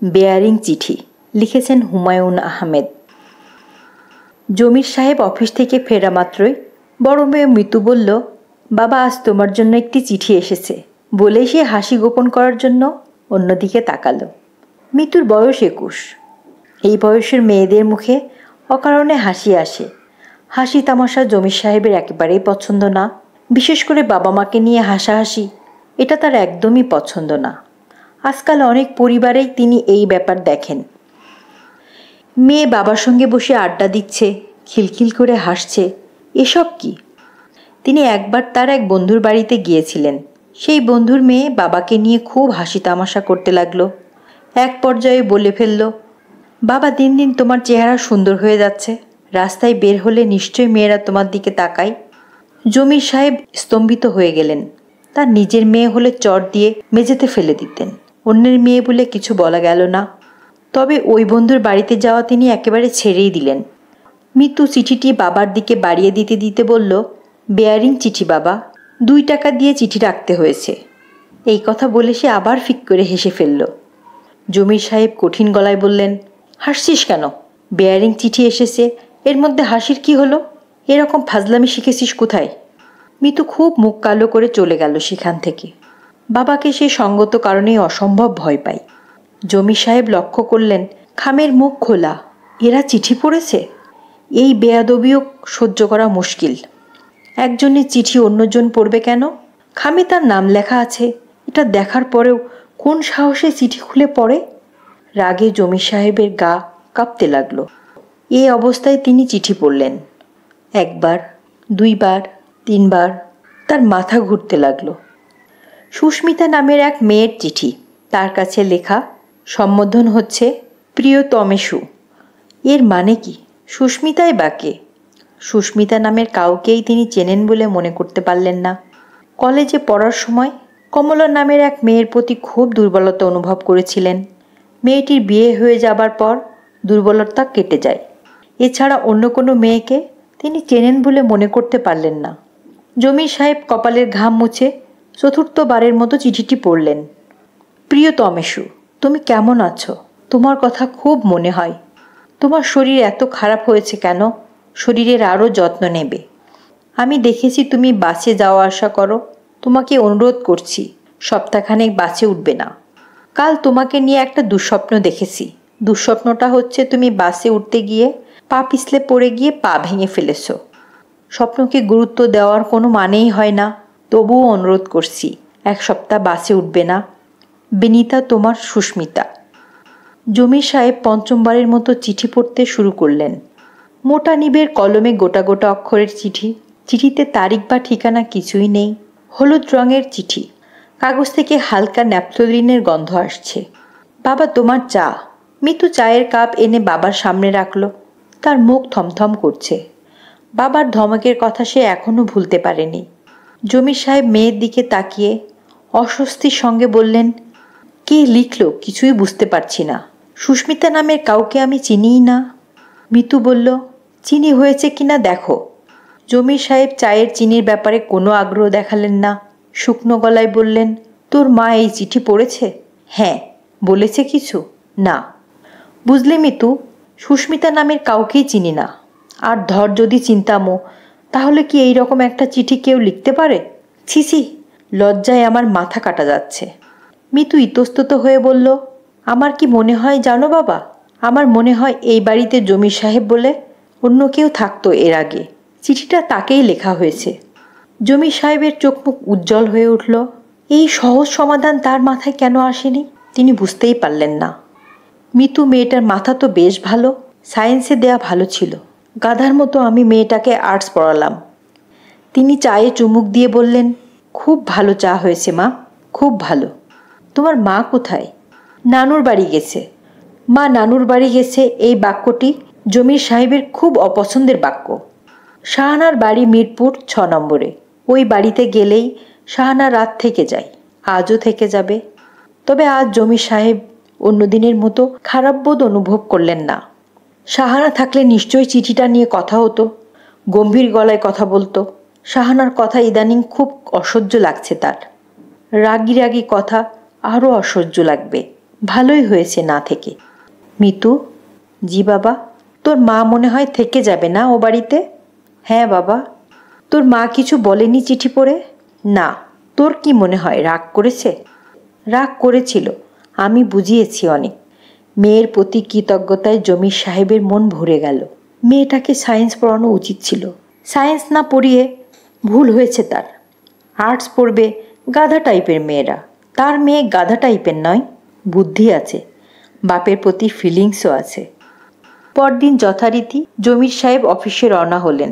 Bearing চিঠি লিখেছেন হুমায়ুন আহমেদ। জমির সাহেব অফিস থেকে ফেরা মাত্রই বড় মেয়ে মিতু বলল, বাবা, আজ তোমার জন্য একটি চিঠি এসেছে। বলে সে হাসি গোপন করার জন্য অন্যদিকে তাকালো। মিতুর বয়স 21। এই বয়সের মেয়েদের মুখে অকারণে হাসি আসে। হাসি তামাশা জমির সাহেবের একেবারেই পছন্দ না। বিশেষ করে বাবা মাকে নিয়ে হাসাহাসি, এটা তার একদমই পছন্দ না। আজকাল অনেক পরিবারেই তিনি এই ব্যাপার দেখেন। মেয়ে বাবার সঙ্গে বসে আড্ডা দিচ্ছে, খিলখিল করে হাসছে, এসব কি? তিনি একবার তার এক বন্ধুর বাড়িতে গিয়েছিলেন। সেই বন্ধুর মেয়ে বাবাকে নিয়ে খুব হাসি তামাশা করতে লাগলো। এক পর্যায়ে বলে ফেলল, বাবা, দিন দিন তোমার চেহারা সুন্দর হয়ে যাচ্ছে। রাস্তায় বের হলে নিশ্চয়ই মেয়েরা তোমার দিকে তাকায়। জমির সাহেব স্তম্ভিত হয়ে গেলেন। তার নিজের মেয়ে হলে চট দিয়ে মেঝেতে ফেলে দিতেন। অন্যের মেয়ে বলে কিছু বলা গেল না। তবে ওই বন্ধুর বাড়িতে যাওয়া তিনি একেবারে ছেড়েই দিলেন। মিতু চিঠিটি বাবার দিকে বাড়িয়ে দিতে দিতে বলল, বেয়ারিং চিঠি বাবা, 2 টাকা দিয়ে চিঠি রাখতে হয়েছে। এই কথা বলে সে আবার ফিক করে হেসে ফেলল। জমির সাহেব কঠিন গলায় বললেন, হাসছিস কেন? বেয়ারিং চিঠি এসেছে, এর মধ্যে হাসির কি হলো? এরকম ফাজলামি শিখেছিস কোথায়? মিতু খুব মুখ কালো করে চলে গেল সেখান থেকে। বাবাকে সে সঙ্গত কারণেই অসম্ভব ভয় পায়। জমির সাহেব লক্ষ্য করলেন খামের মুখ খোলা। এরা চিঠি পড়েছে? এই বেয়াদবিও সহ্য করা মুশকিল। একজনের চিঠি অন্যজন পড়বে কেন? খামে তার নাম লেখা আছে, এটা দেখার পরেও কোন সাহসে চিঠি খুলে পড়ে? রাগে জমির সাহেবের গা কাঁপতে লাগলো। এই অবস্থায় তিনি চিঠি পড়লেন। 1 বার, 2 বার, 3 বার। তার মাথা ঘুরতে লাগলো। সুস্মিতা নামের এক মেয়ের চিঠি। তার কাছে লেখা, সম্বোধন হচ্ছে প্রিয়তমেষু। এর মানে কি? সুস্মিতাই বা কে? সুস্মিতা নামের কাউকেই তিনি চেনেন বলে মনে করতে পারলেন না। কলেজে পড়ার সময় কমলা নামের এক মেয়ের প্রতি খুব দুর্বলতা অনুভব করেছিলেন। মেয়েটির বিয়ে হয়ে যাবার পর দুর্বলতা কেটে যায়। এছাড়া অন্য কোনো মেয়েকে তিনি চেনেন বলে মনে করতে পারলেন না। জমির সাহেব কপালের ঘাম মুছে 4র্থ বারের মতো চিঠিটি পড়লেন। প্রিয়তমেষু, তুমি কেমন আছো? তোমার কথা খুব মনে হয়। তোমার শরীর এত খারাপ হয়েছে কেন? শরীরের আরও যত্ন নেবে। আমি দেখেছি তুমি বাসে যাওয়া আসা করো। তোমাকে অনুরোধ করছি, সপ্তাহখানেক বাসে উঠবে না। কাল তোমাকে নিয়ে একটা দুঃস্বপ্ন দেখেছি। দুঃস্বপ্নটা হচ্ছে তুমি বাসে উঠতে গিয়ে পা পিছলে পড়ে গিয়ে পা ভেঙে ফেলেছ। স্বপ্নকে গুরুত্ব দেওয়ার কোনো মানেই হয় না। তবুও অনুরোধ করছি, 1 সপ্তাহ বাসে উঠবে না। বিনীতা, তোমার সুস্মিতা। জমির সাহেব 5মবারের মতো চিঠি পড়তে শুরু করলেন। মোটা নিবের কলমে গোটা গোটা অক্ষরের চিঠি। চিঠিতে তারিখ বা ঠিকানা কিছুই নেই। হলুদ রঙের চিঠি। কাগজ থেকে হালকা ন্যাপথলিনের গন্ধ আসছে। বাবা, তোমার চা। মিতু চায়ের কাপ এনে বাবার সামনে রাখল। তার মুখ থমথম করছে। বাবার ধমকের কথা সে এখনো ভুলতে পারেনি। জমির সাহেব মেয়ের দিকে তাকিয়ে অস্বস্তির সঙ্গে বললেন, কে লিখলো কিছুই বুঝতে পারছি না। সুস্মিতা নামের কাউকে আমি চিনিই না। মিতু বলল, চিনি হয়েছে কিনা দেখো। জমির সাহেব চায়ের চিনির ব্যাপারে কোনো আগ্রহ দেখালেন না। শুকনো গলায় বললেন, তোর মা এই চিঠি পড়েছে? হ্যাঁ। বলেছে কিছু? না। বুঝলে মিতু, সুস্মিতা নামের কাউকেই চিনি না। আর ধর যদি চিনতামও, তাহলে কি এই রকম একটা চিঠি কেউ লিখতে পারে? ছিছি, লজ্জায় আমার মাথা কাটা যাচ্ছে। মিতু ইতস্তত হয়ে বলল, আমার কি মনে হয় জানো বাবা? আমার মনে হয় এই বাড়িতে জমির সাহেব বলে অন্য কেউ থাকতো এর আগে। চিঠিটা তাকেই লেখা হয়েছে। জমির সাহেবের চোখ মুখ উজ্জ্বল হয়ে উঠল। এই সহজ সমাধান তার মাথায় কেন আসেনি তিনি বুঝতেই পারলেন না। মিতু, মেয়েটার মাথা তো বেশ ভালো। সায়েন্সে দেয়া ভালো ছিল। গাধার মতো আমি মেয়েটাকে আর্টস পড়ালাম। তিনি চায়ে চুমুক দিয়ে বললেন, খুব ভালো চা হয়েছে মা, খুব ভালো। তোমার মা কোথায়? নানুর বাড়ি গেছে। মা নানুর বাড়ি গেছে, এই বাক্যটি জমির সাহেবের খুব অপছন্দের বাক্য। শাহানার বাড়ি মিরপুর 6 নম্বরে। ওই বাড়িতে গেলেই শাহানা রাত থেকে যায়, আজও থেকে যাবে। তবে আজ জমির সাহেব অন্যদিনের মতো খারাপ বোধ অনুভব করলেন না। শাহানা থাকলে নিশ্চয়ই চিঠিটা নিয়ে কথা হতো। গম্ভীর গলায় কথা বলতো। শাহানার কথা ইদানিং খুব অসহ্য লাগছে তার। রাগি রাগি কথা আরও অসহ্য লাগবে। ভালোই হয়েছে না থেকে। মিতু, জি বাবা। তোর মা মনে হয় থেকে যাবে না ও বাড়িতে? হ্যাঁ বাবা। তোর মা কিছু বলেনি চিঠি পড়ে? না। তোর কি মনে হয় রাগ করেছে? রাগ করেছিল, আমি বুঝিয়েছি অনেক। মেয়ের প্রতি কৃতজ্ঞতায় জমির সাহেবের মন ভরে গেল। মেয়েটাকে সায়েন্স পড়ানো উচিত ছিল। সায়েন্স না পড়িয়ে ভুল হয়েছে তার। আর্টস পড়বে গাধা টাইপের মেয়েরা। তার মেয়ে গাধা টাইপের নয়, বুদ্ধি আছে, বাপের প্রতি ফিলিংসও আছে। পরদিন যথারীতি জমির সাহেব অফিসে রওনা হলেন।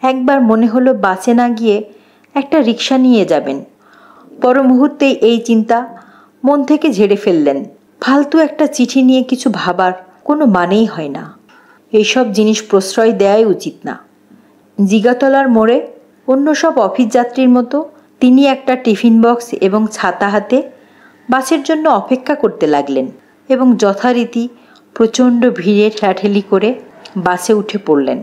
একবার মনে হলো বাসে না গিয়ে একটা রিক্সা নিয়ে যাবেন। পর মুহূর্তেই এই চিন্তা মন থেকে ঝেড়ে ফেললেন। ফালতু একটা চিঠি নিয়ে কিছু ভাবার কোনো মানেই হয় না। এইসব জিনিস প্রশ্রয় দেওয়াই উচিত না। জিগাতলার মোড়ে অন্য সব অফিস যাত্রীর মতো তিনি একটা টিফিন বক্স এবং ছাতা হাতে বাসের জন্য অপেক্ষা করতে লাগলেন এবং যথারীতি প্রচণ্ড ভিড়ে ঠেলাঠেলি করে বাসে উঠে পড়লেন।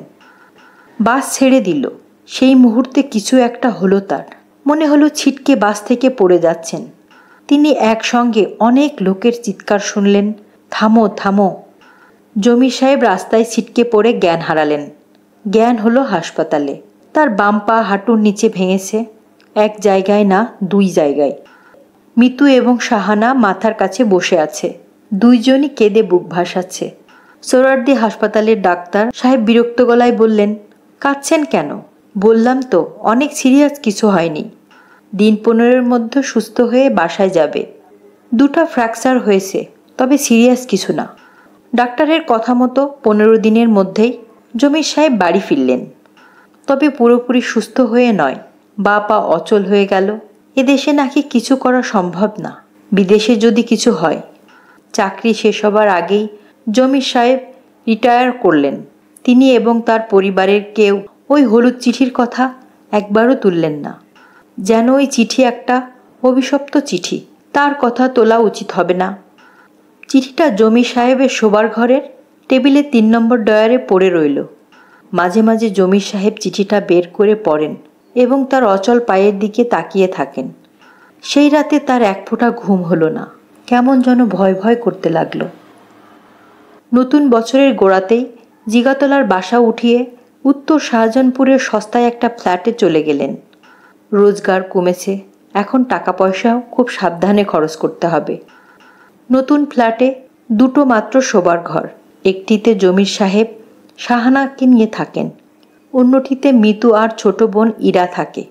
বাস ছেড়ে দিল। সেই মুহূর্তে কিছু একটা হলো তার। মনে হলো ছিটকে বাস থেকে পড়ে যাচ্ছেন। তিনি একসঙ্গে অনেক লোকের চিৎকার শুনলেন, থামো থামো। জমির সাহেব রাস্তায় ছিটকে পড়ে জ্ঞান হারালেন। জ্ঞান হলো হাসপাতালে। তার বাম পা হাঁটুর নিচে ভেঙেছে, এক জায়গায় না 2 জায়গায়। মিতু এবং সাহানা মাথার কাছে বসে আছে। দুইজনই কেঁদে বুক ভাসাচ্ছে। সোহরাওয়ার্দী হাসপাতালের ডাক্তার সাহেব বিরক্ত গলায় বললেন, কাঁদছেন কেন? বললাম তো অনেক সিরিয়াস কিছু হয়নি। দিন 15-এর মধ্যে সুস্থ হয়ে বাসায় যাবে। 2টা ফ্র্যাকচার হয়েছে, তবে সিরিয়াস কিছু না। ডাক্তারের কথা মতো 15 দিনের মধ্যেই জমির সাহেব বাড়ি ফিরলেন। তবে পুরোপুরি সুস্থ হয়ে নয়, বা পা অচল হয়ে গেল। এদেশে নাকি কিছু করা সম্ভব না। বিদেশে যদি কিছু হয়। চাকরি শেষ হবার আগেই জমির সাহেব রিটায়ার করলেন। তিনি এবং তার পরিবারের কেউ ওই হলুদ চিঠির কথা একবারও তুললেন না। যেন ওই চিঠি একটা অভিশপ্ত চিঠি। তার কথা তোলা উচিত হবে না। চিঠিটা জমির সাহেবের শোবার ঘরের টেবিলে 3 নম্বর ডয়ারে পড়ে রইল। মাঝে মাঝে জমির সাহেব চিঠিটা বের করে পড়েন এবং তার অচল পায়ের দিকে তাকিয়ে থাকেন। সেই রাতে তার এক ফোঁটা ঘুম হলো না। কেমন যেন ভয় ভয় করতে লাগলো। নতুন বছরের গোড়াতেই জিগাতলার বাসা উঠিয়ে উত্তর শাহজাহানপুরের সস্তায় একটা ফ্ল্যাটে চলে গেলেন। রোজগার কমেছে, এখন টাকা পয়সাও খুব সাবধানে খরচ করতে হবে। নতুন ফ্ল্যাটে 2টো মাত্র শোবার ঘর। একটিতে জমির সাহেব সাহানাকে নিয়ে থাকেন, অন্যটিতে মিতু আর ছোট বোন ইরা থাকে।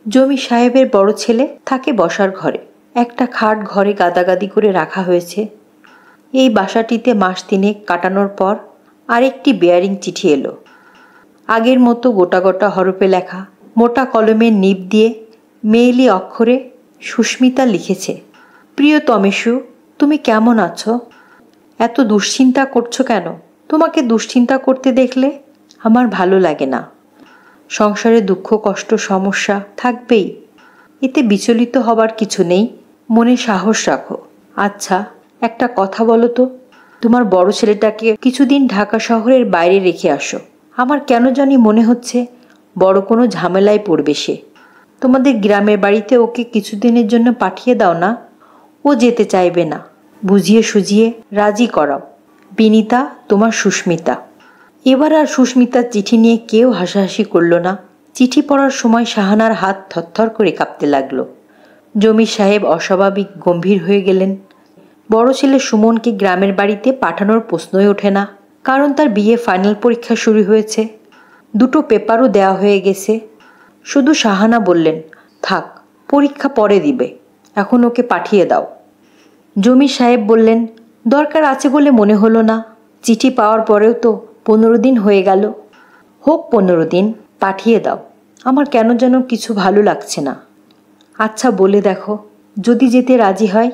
জমির সাহেবের বড় ছেলে থাকে বসার ঘরে। একটা খাট ঘরে গাদাগাদি করে রাখা হয়েছে। এই বাসাটিতে মাস 3 কাটানোর পর আরেকটি বেয়ারিং চিঠি এলো। আগের মতো গোটা গোটা হরফে লেখা, মোটা কলমের নিব দিয়ে মেয়েলি অক্ষরে সুস্মিতা লিখেছে, প্রিয় তমেশু, তুমি কেমন আছো? এত দুশ্চিন্তা করছো কেন? তোমাকে দুশ্চিন্তা করতে দেখলে আমার ভালো লাগে না। সংসারে দুঃখ কষ্ট সমস্যা থাকবেই, এতে বিচলিত হবার কিছু নেই। মনে সাহস রাখো। আচ্ছা একটা কথা বলো তো, তোমার বড় ছেলেটাকে কিছুদিন ঢাকা শহরের বাইরে রেখে আসো। আমার কেন জানি মনে হচ্ছে বড় কোনো ঝামেলায় পড়বে সে। তোমাদের গ্রামের বাড়িতে ওকে কিছুদিনের জন্য পাঠিয়ে দাও না। ও যেতে চাইবে না, বুঝিয়ে সুঝিয়ে রাজি করাও। বিনীতা, তোমার সুস্মিতা। এবার আর সুস্মিতার চিঠি নিয়ে কেউ হাসাহাসি করল না। চিঠি পড়ার সময় সাহানার হাত থরথর করে কাঁপতে লাগলো। জমির সাহেব অস্বাভাবিক গম্ভীর হয়ে গেলেন। বড় ছেলে সুমনকে গ্রামের বাড়িতে পাঠানোর প্রশ্নই ওঠে না, কারণ তার বিয়ে ফাইনাল পরীক্ষা শুরু হয়েছে, 2টো পেপারও দেওয়া হয়ে গেছে। শুধু সাহানা বললেন, থাক, পরীক্ষা পরে দিবে, এখন ওকে পাঠিয়ে দাও। জমির সাহেব বললেন, দরকার আছে বলে মনে হলো না। চিঠি পাওয়ার পরেও তো 15 দিন হয়ে গেল। হোক 15 দিন, পাঠিয়ে দাও। আমার কেন যেন কিছু ভালো লাগছে না। আচ্ছা বলে দেখো, যদি যেতে রাজি হয়।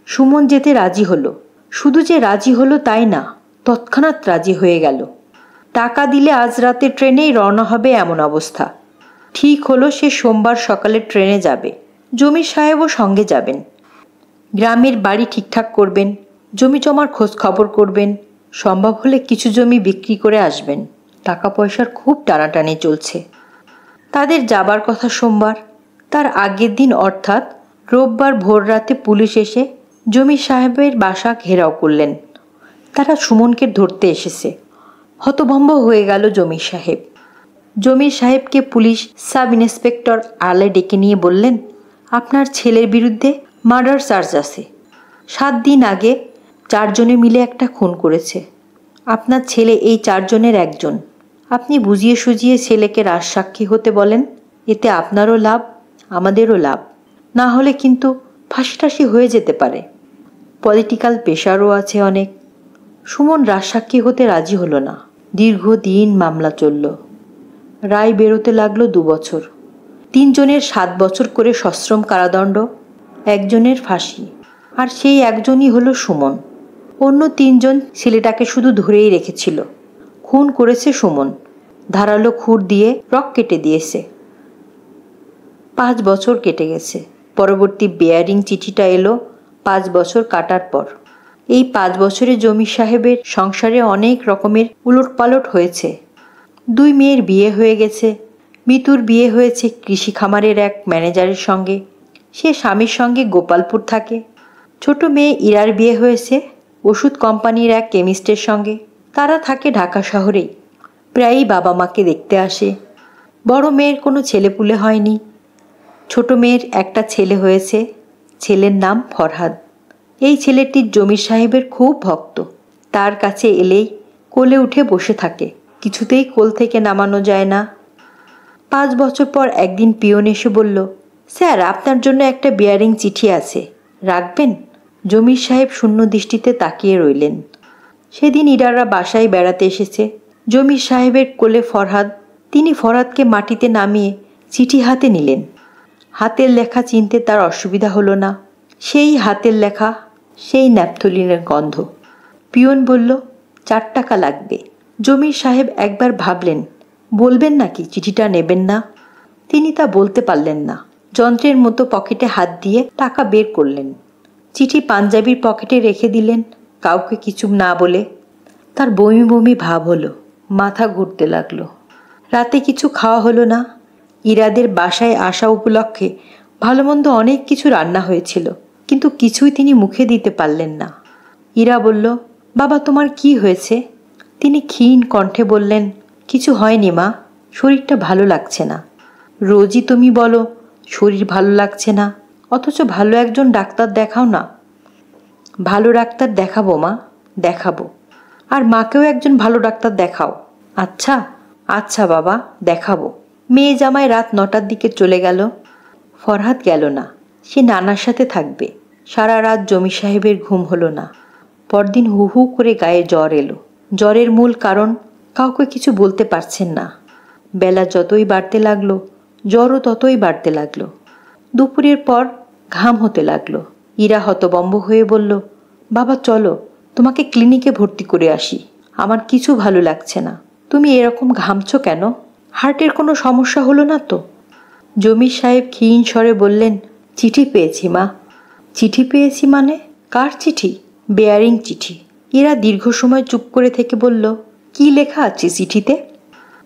সুমন যেতে রাজি হলো। শুধু যে রাজি হলো তাই না, তৎক্ষণাৎ রাজি হয়ে গেল। টাকা দিলে আজ রাতে ট্রেনেই রওনা হবে এমন অবস্থা। ঠিক হলো সে সোমবার সকালে ট্রেনে যাবে। জমির সাহেবও সঙ্গে যাবেন। গ্রামের বাড়ি ঠিকঠাক করবেন, জমি জমার খোঁজ খবর করবেন, সম্ভব হলে কিছু জমি বিক্রি করে আসবেন। টাকা পয়সার খুব টানাটানি চলছে। তাদের যাবার কথা সোমবার। তার আগের দিন অর্থাৎ রোববার ভোর রাতে পুলিশ এসে জমির সাহেবের বাসা ঘেরাও করলেন। তারা সুমনকে ধরতে এসেছে। হতভম্ব হয়ে গেল জমির সাহেব। জমির সাহেবকে পুলিশ সাব ইন্সপেক্টর আলে ডেকে নিয়ে বললেন, আপনার ছেলের বিরুদ্ধে মার্ডার চার্জ আছে। 7 দিন আগে 4 জনে মিলে একটা খুন করেছে। আপনার ছেলে এই 4 জনের একজন। আপনি বুঝিয়ে সুঝিয়ে ছেলেকে রাজসাক্ষী হতে বলেন। এতে আপনারও লাভ, আমাদেরও লাভ। না হলে কিন্তু ফাঁসি হয়ে যেতে পারে। পলিটিক্যাল প্রেশারও আছে অনেক। সুমন রাজসাক্ষী হতে রাজি হলো না। দীর্ঘদিন মামলা চলল। রায় বেরোতে লাগলো 2 বছর। 3 জনের 7 বছর করে সশ্রম কারাদণ্ড, 1 জনের ফাঁসি। আর সেই একজনই হলো সুমন। অন্য 3 জন ছেলেটাকে শুধু ধরেই রেখেছিল। খুন করেছে সুমন। ধারালো খুর দিয়ে রক কেটে দিয়েছে। 5 বছর কেটে গেছে। পরবর্তী বেয়ারিং চিঠিটা এলো 5 বছর কাটার পর। এই 5 বছরে জমির সাহেবের সংসারে অনেক রকমের উলটপালট হয়েছে। 2 মেয়ের বিয়ে হয়ে গেছে। মিতুর বিয়ে হয়েছে কৃষি খামারের এক ম্যানেজারের সঙ্গে। সে স্বামীর সঙ্গে গোপালপুর থাকে। ছোট মেয়ে ইরার বিয়ে হয়েছে ওষুধ কোম্পানির এক কেমিস্টের সঙ্গে। তারা থাকে ঢাকা শহরেই। প্রায়ই বাবা মাকে দেখতে আসে। বড় মেয়ের কোনো ছেলেপুলে হয়নি। ছোট মেয়ের একটা ছেলে হয়েছে। ছেলের নাম ফরহাদ। এই ছেলেটির জমির সাহেবের খুব ভক্ত। তার কাছে এলেই কোলে উঠে বসে থাকে। কিছুতেই কোল থেকে নামানো যায় না। 5 বছর পর একদিন পিয়ন এসে বলল, স্যার, আপনার জন্য একটা বিয়ারিং চিঠি আছে, রাখবেন? জমির সাহেব শূন্য দৃষ্টিতে তাকিয়ে রইলেন। সেদিন ইরারা বাসায় বেড়াতে এসেছে। জমির সাহেবের কোলে ফরহাদ। তিনি ফরহাদকে মাটিতে নামিয়ে চিঠি হাতে নিলেন। হাতের লেখা চিনতে তার অসুবিধা হলো না। সেই হাতের লেখা, সেই ন্যাপথলিনের গন্ধ। পিয়ন বলল, 4 টাকা লাগবে। জমির সাহেব একবার ভাবলেন, বলবেন নাকি চিঠিটা নেবেন না। তিনি তা বলতে পারলেন না। যন্ত্রের মতো পকেটে হাত দিয়ে টাকা বের করলেন। চিঠি পাঞ্জাবির পকেটে রেখে দিলেন, কাউকে কিছু না বলে। তার বমি বমি ভাব হলো। মাথা ঘুরতে লাগলো। রাতে কিছু খাওয়া হলো না। ইরাদের বাসায় আসা উপলক্ষে ভালো মন্দ অনেক কিছু রান্না হয়েছিল, কিন্তু কিছুই তিনি মুখে দিতে পারলেন না। ইরা বলল, বাবা, তোমার কি হয়েছে? তিনি ক্ষীণ কণ্ঠে বললেন, কিছু হয়নি মা, শরীরটা ভালো লাগছে না। রোজই তুমি বলো শরীর ভালো লাগছে না, অথচ ভালো একজন ডাক্তার দেখাও না। ভালো ডাক্তার দেখাবো মা, দেখাবো। আর মাকেও একজন ভালো ডাক্তার দেখাও। আচ্ছা আচ্ছা বাবা, দেখাবো। মেয়ে জামাই রাত 9টার দিকে চলে গেল। ফরহাদ গেল না। সে নানার সাথে থাকবে। সারা রাত জমির সাহেবের ঘুম হলো না। পরদিন হু হু করে গায়ে জ্বর এলো। জ্বরের মূল কারণ কাউকে কিছু বলতে পারছেন না। বেলা যতই বাড়তে লাগলো, জ্বরও ততই বাড়তে লাগলো। দুপুরের পর ঘাম হতে লাগলো। ইরা হতবম্ব হয়ে বলল, বাবা চলো, তোমাকে ক্লিনিকে ভর্তি করে আসি। আমার কিছু ভালো লাগছে না। তুমি এরকম ঘামছো কেন? হার্টের কোনো সমস্যা হলো না তো? জমির সাহেব ক্ষীণ স্বরে বললেন, চিঠি পেয়েছি মা। চিঠি পেয়েছি মানে? কার চিঠি? বেয়ারিং চিঠি। এরা দীর্ঘ সময় চুপ করে থেকে বলল, কি লেখা আছে চিঠিতে?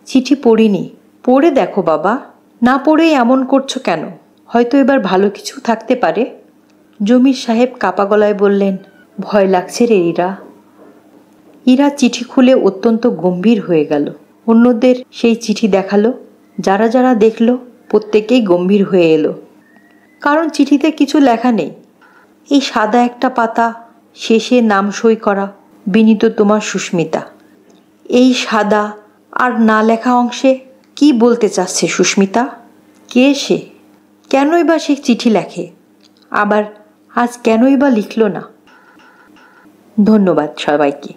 চিঠি পড়িনি। পড়ে দেখো বাবা। না পড়েই এমন করছো কেন? হয়তো এবার ভালো কিছু থাকতে পারে। জমির সাহেব কাপা গলায় বললেন, ভয় লাগছে রে ইরা। ইরা চিঠি খুলে অত্যন্ত গম্ভীর হয়ে গেল। অন্যদের সেই চিঠি দেখালো। যারা যারা দেখল প্রত্যেকেই গম্ভীর হয়ে এলো। কারণ চিঠিতে কিছু লেখা নেই। এই সাদা একটা পাতা, শেষে নাম সই করা, বিনীত তোমার সুস্মিতা। এই সাদা আর না লেখা অংশে কি বলতে চাচ্ছে সুস্মিতা? কে সে? কেনই বা সে চিঠি লেখে? আবার আজ কেনই বা লিখল না? ধন্যবাদ সবাইকে।